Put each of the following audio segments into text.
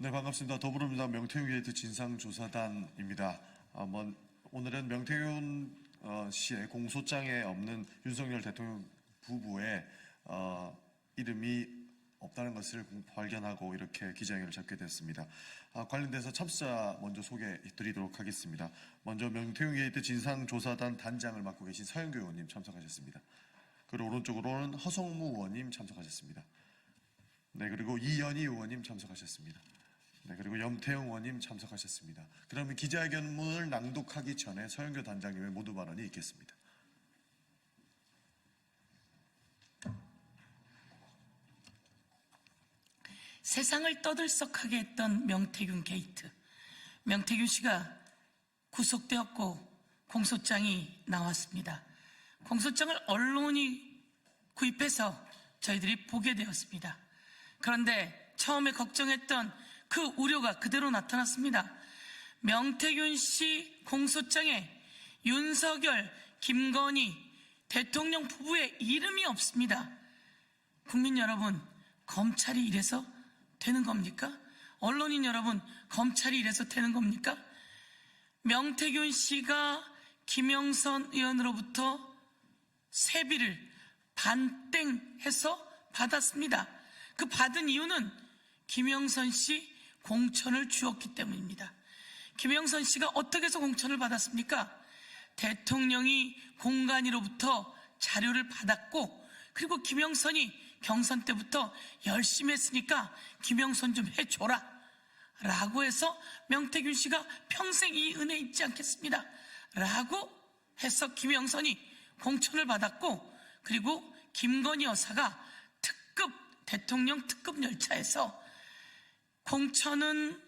네, 반갑습니다. 더불어민주당 명태균 게이트 진상조사단입니다. 오늘은 명태균 씨의 공소장에 없는 윤석열 대통령 부부의 이름이 없다는 것을 발견하고 이렇게 기자회견을 잡게 됐습니다. 관련돼서 참수자 먼저 소개해 드리도록 하겠습니다. 먼저 명태균 게이트 진상조사단 단장을 맡고 계신 서영교 의원님 참석하셨습니다. 그리고 오른쪽으로는 허성무 의원님 참석하셨습니다. 네, 그리고 이현희 의원님 참석하셨습니다. 네, 그리고 염태영 의원님 참석하셨습니다. 그러면 기자회견문을 낭독하기 전에 서영교 단장님의 모두 발언이 있겠습니다. 세상을 떠들썩하게 했던 명태균 게이트. 명태균 씨가 구속되었고 공소장이 나왔습니다. 공소장을 언론이 구입해서 저희들이 보게 되었습니다. 그런데 처음에 걱정했던 그 우려가 그대로 나타났습니다. 명태균 씨 공소장에 윤석열, 김건희 대통령 부부의 이름이 없습니다. 국민 여러분, 검찰이 이래서 되는 겁니까? 언론인 여러분, 검찰이 이래서 되는 겁니까? 명태균 씨가 김영선 의원으로부터 세비를 반땡해서 받았습니다. 그 받은 이유는 김영선 씨 공천을 주었기 때문입니다. 김영선 씨가 어떻게 해서 공천을 받았습니까? 대통령이 공관위로부터 자료를 받았고, 그리고 김영선이 경선 때부터 열심히 했으니까 김영선 좀 해줘라 라고 해서 명태균 씨가 평생 이 은혜 잊지 않겠습니다 라고 해서 김영선이 공천을 받았고, 그리고 김건희 여사가 대통령 특급 열차에서 공천은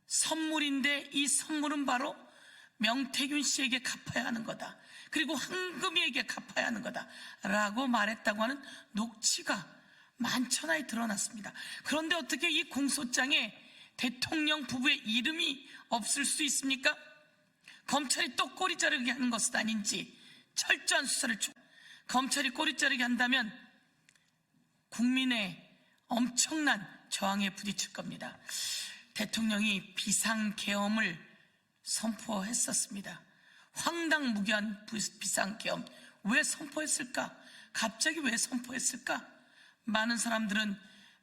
선물인데 이 선물은 바로 명태균 씨에게 갚아야 하는 거다, 그리고 황금이에게 갚아야 하는 거다 라고 말했다고 하는 녹취가 만천하에 드러났습니다. 그런데 어떻게 이 공소장에 대통령 부부의 이름이 없을 수 있습니까? 검찰이 또 꼬리 자르게 하는 것은 아닌지 철저한 수사를 검찰이 꼬리 자르게 한다면 국민의 엄청난 저항에 부딪힐 겁니다. 대통령이 비상계엄을 선포했었습니다. 황당무계한 비상계엄 왜 선포했을까? 갑자기 왜 선포했을까? 많은 사람들은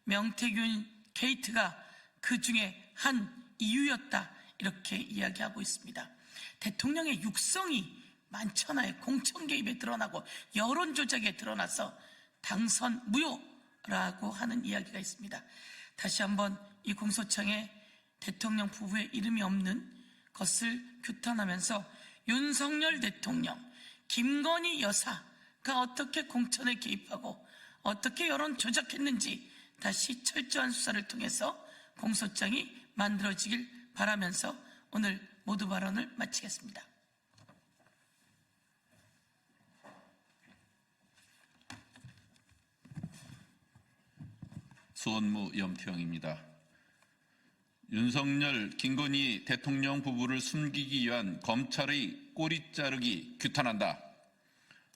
명태균 게이트가 그 중에 한 이유였다 이렇게 이야기하고 있습니다. 대통령의 육성이 만천하에 공천 개입에 드러나고 여론 조작에 드러나서 당선 무효라고 하는 이야기가 있습니다. 다시 한번 이 공소장에 대통령 부부의 이름이 없는 것을 규탄하면서 윤석열 대통령, 김건희 여사가 어떻게 공천에 개입하고 어떻게 여론 조작했는지 다시 철저한 수사를 통해서 공소장이 만들어지길 바라면서 오늘 모두 발언을 마치겠습니다. 수원무 염태영입니다. 윤석열, 김건희 대통령 부부를 숨기기 위한 검찰의 꼬리 자르기 규탄한다.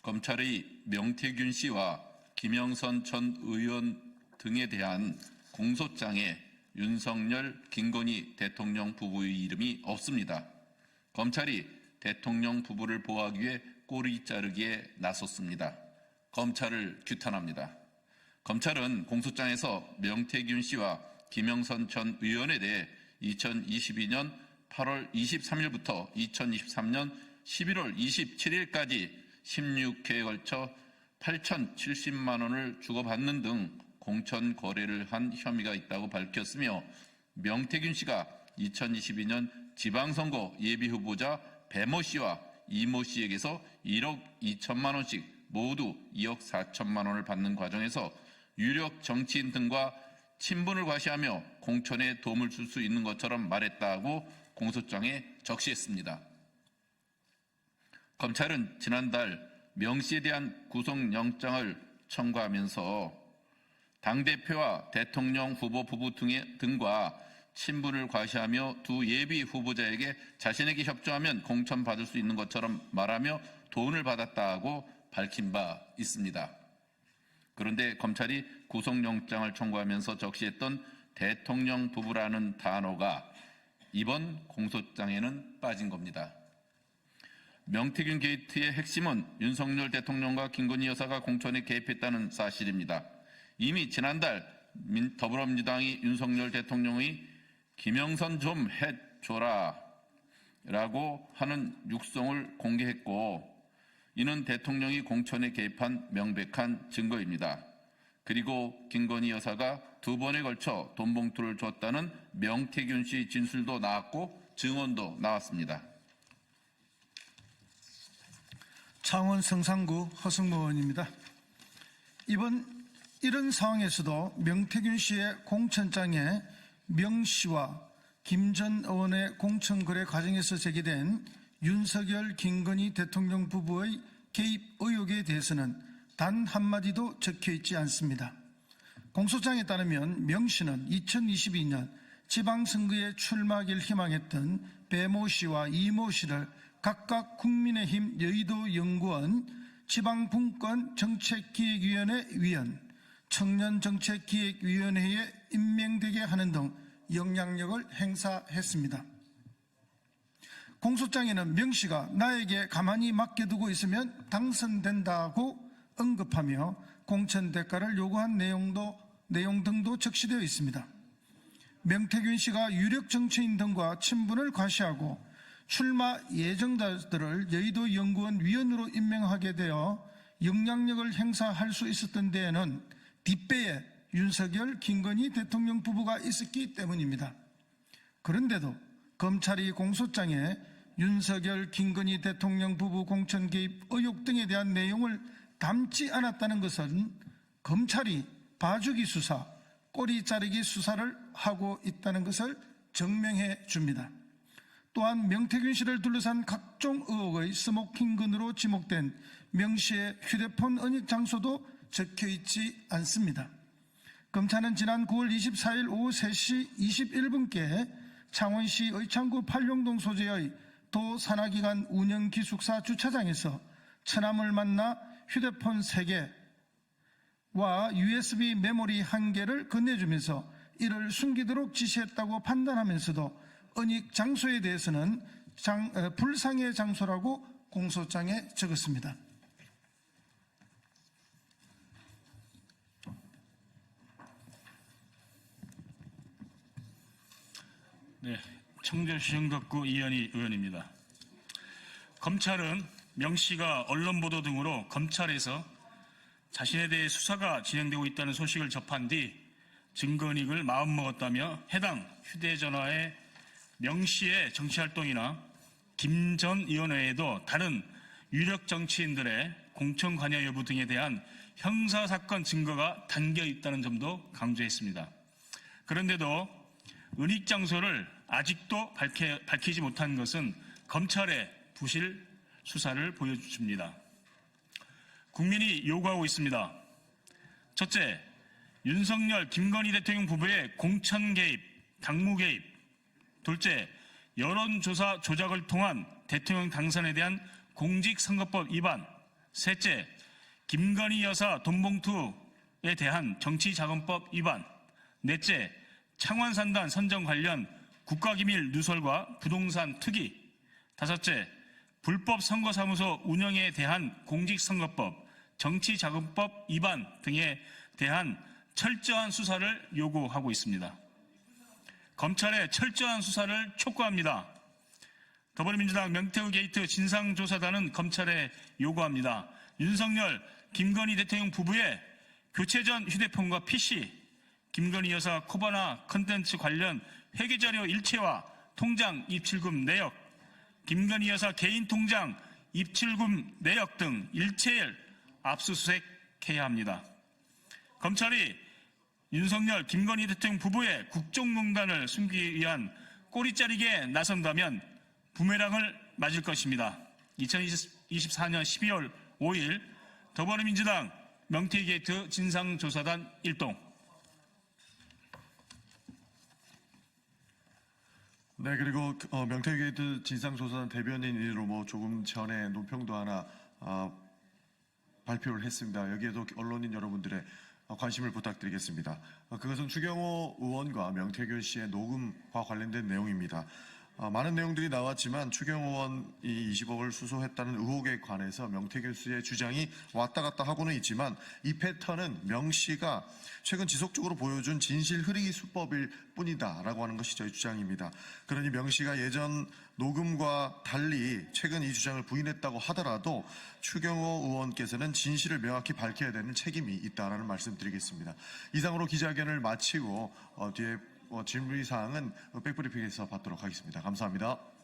검찰의 명태균 씨와 김영선 전 의원 등에 대한 공소장에 윤석열, 김건희 대통령 부부의 이름이 없습니다. 검찰이 대통령 부부를 보호하기 위해 꼬리 자르기에 나섰습니다. 검찰을 규탄합니다. 검찰은 공소장에서 명태균 씨와 김영선 전 의원에 대해 2022년 8월 23일부터 2023년 11월 27일까지 16회에 걸쳐 8,070만 원을 주고받는 등 공천 거래를 한 혐의가 있다고 밝혔으며, 명태균 씨가 2022년 지방선거 예비후보자 배모 씨와 이모 씨에게서 1억 2천만 원씩 모두 2억 4천만 원을 받는 과정에서 유력 정치인 등과 친분을 과시하며 공천에 도움을 줄 수 있는 것처럼 말했다고 공소장에 적시했습니다. 검찰은 지난달 명 씨에 대한 구속영장을 청구하면서 당대표와 대통령 후보 부부 등과 친분을 과시하며 두 예비 후보자에게 자신에게 협조하면 공천받을 수 있는 것처럼 말하며 돈을 받았다고 밝힌 바 있습니다. 그런데 검찰이 구속영장을 청구하면서 적시했던 대통령 부부라는 단어가 이번 공소장에는 빠진 겁니다. 명태균 게이트의 핵심은 윤석열 대통령과 김건희 여사가 공천에 개입했다는 사실입니다. 이미 지난달 더불어민주당이 윤석열 대통령의 김영선 좀 해줘라 라고 하는 육성을 공개했고, 이는 대통령이 공천에 개입한 명백한 증거입니다. 그리고 김건희 여사가 2번에 걸쳐 돈 봉투를 줬다는 명태균 씨 진술도 나왔고 증언도 나왔습니다. 창원 성산구 허승모 의원입니다. 이런 상황에서도 명태균 씨의 공천장에 명 씨와 김 전 의원의 공천 거래 과정에서 제기된 윤석열, 김건희 대통령 부부의 개입 의혹에 대해서는 단 한마디도 적혀 있지 않습니다. 공소장에 따르면 명 씨는 2022년 지방선거에 출마하길 희망했던 배모 씨와 이모 씨를 각각 국민의힘 여의도연구원 지방분권정책기획위원회 위원, 청년정책기획위원회에 임명되게 하는 등 영향력을 행사했습니다. 공소장에는 명 씨가 나에게 가만히 맡겨두고 있으면 당선된다고 언급하며 공천 대가를 요구한 내용 등도 적시되어 있습니다. 명태균 씨가 유력 정치인 등과 친분을 과시하고 출마 예정자들을 여의도 연구원 위원으로 임명하게 되어 영향력을 행사할 수 있었던 데에는 뒷배에 윤석열, 김건희 대통령 부부가 있었기 때문입니다. 그런데도 검찰이 공소장에 윤석열, 김건희 대통령 부부 공천 개입 의혹 등에 대한 내용을 담지 않았다는 것은 검찰이 봐주기 수사, 꼬리 자르기 수사를 하고 있다는 것을 증명해 줍니다. 또한 명태균 씨를 둘러싼 각종 의혹의 스모킹건으로 지목된 명 씨의 휴대폰 은닉 장소도 적혀 있지 않습니다. 검찰은 지난 9월 24일 오후 3시 21분께 창원시 의창구 팔룡동 소재의 도 산하기관 운영기숙사 주차장에서 처남을 만나 휴대폰 3개와 USB 메모리 1개를 건네주면서 이를 숨기도록 지시했다고 판단하면서도 은닉 장소에 대해서는 불상의 장소라고 공소장에 적었습니다. 네, 청주시 영덕구 이현희 의원입니다. 검찰은 명 씨가 언론 보도 등으로 검찰에서 자신에 대해 수사가 진행되고 있다는 소식을 접한 뒤 증거인익을 마음먹었다며 해당 휴대전화에 명 씨의 정치활동이나 김 전 의원 외에도 다른 유력 정치인들의 공천 관여 여부 등에 대한 형사사건 증거가 담겨 있다는 점도 강조했습니다. 그런데도 은닉 장소를 아직도 밝히지 못한 것은 검찰의 부실 수사를 보여줍니다. 국민이 요구하고 있습니다. 첫째, 윤석열, 김건희 대통령 부부의 공천 개입, 당무 개입. 둘째, 여론조사 조작을 통한 대통령 당선에 대한 공직선거법 위반. 셋째, 김건희 여사 돈봉투에 대한 정치자금법 위반. 넷째, 창원산단 선정 관련 국가기밀 누설과 부동산 투기. 다섯째, 불법 선거사무소 운영에 대한 공직선거법, 정치자금법 위반 등에 대한 철저한 수사를 요구하고 있습니다. 검찰의 철저한 수사를 촉구합니다. 더불어민주당 명태균 게이트 진상조사단은 검찰에 요구합니다. 윤석열, 김건희 대통령 부부의 교체 전 휴대폰과 PC, 김건희 여사 코바나 컨텐츠 관련 회계자료 일체와 통장 입출금 내역, 김건희 여사 개인 통장 입출금 내역 등 일체를 압수수색해야 합니다. 검찰이 윤석열, 김건희 대통령 부부의 국정농단을 숨기기 위한 꼬리자르기에 나선다면 부메랑을 맞을 것입니다. 2024년 12월 5일 더불어민주당 명태균 게이트 진상조사단 1동. 네, 그리고 명태균 게이트 진상조사단 대변인으로 조금 전에 논평도 하나 발표를 했습니다. 여기에도 언론인 여러분들의 관심을 부탁드리겠습니다. 그것은 추경호 의원과 명태균 씨의 녹음과 관련된 내용입니다. 많은 내용들이 나왔지만 추경호 의원이 20억을 수수했다는 의혹에 관해서 명태균 씨의 주장이 왔다 갔다 하고는 있지만 이 패턴은 명 씨가 최근 지속적으로 보여준 진실 흐리기 수법일 뿐이다라고 하는 것이 저희 주장입니다. 그러니 명 씨가 예전 녹음과 달리 최근 이 주장을 부인했다고 하더라도 추경호 의원께서는 진실을 명확히 밝혀야 되는 책임이 있다라는 말씀드리겠습니다. 이상으로 기자회견을 마치고 뒤에 질문사항은 백브리핑에서 받도록 하겠습니다. 감사합니다.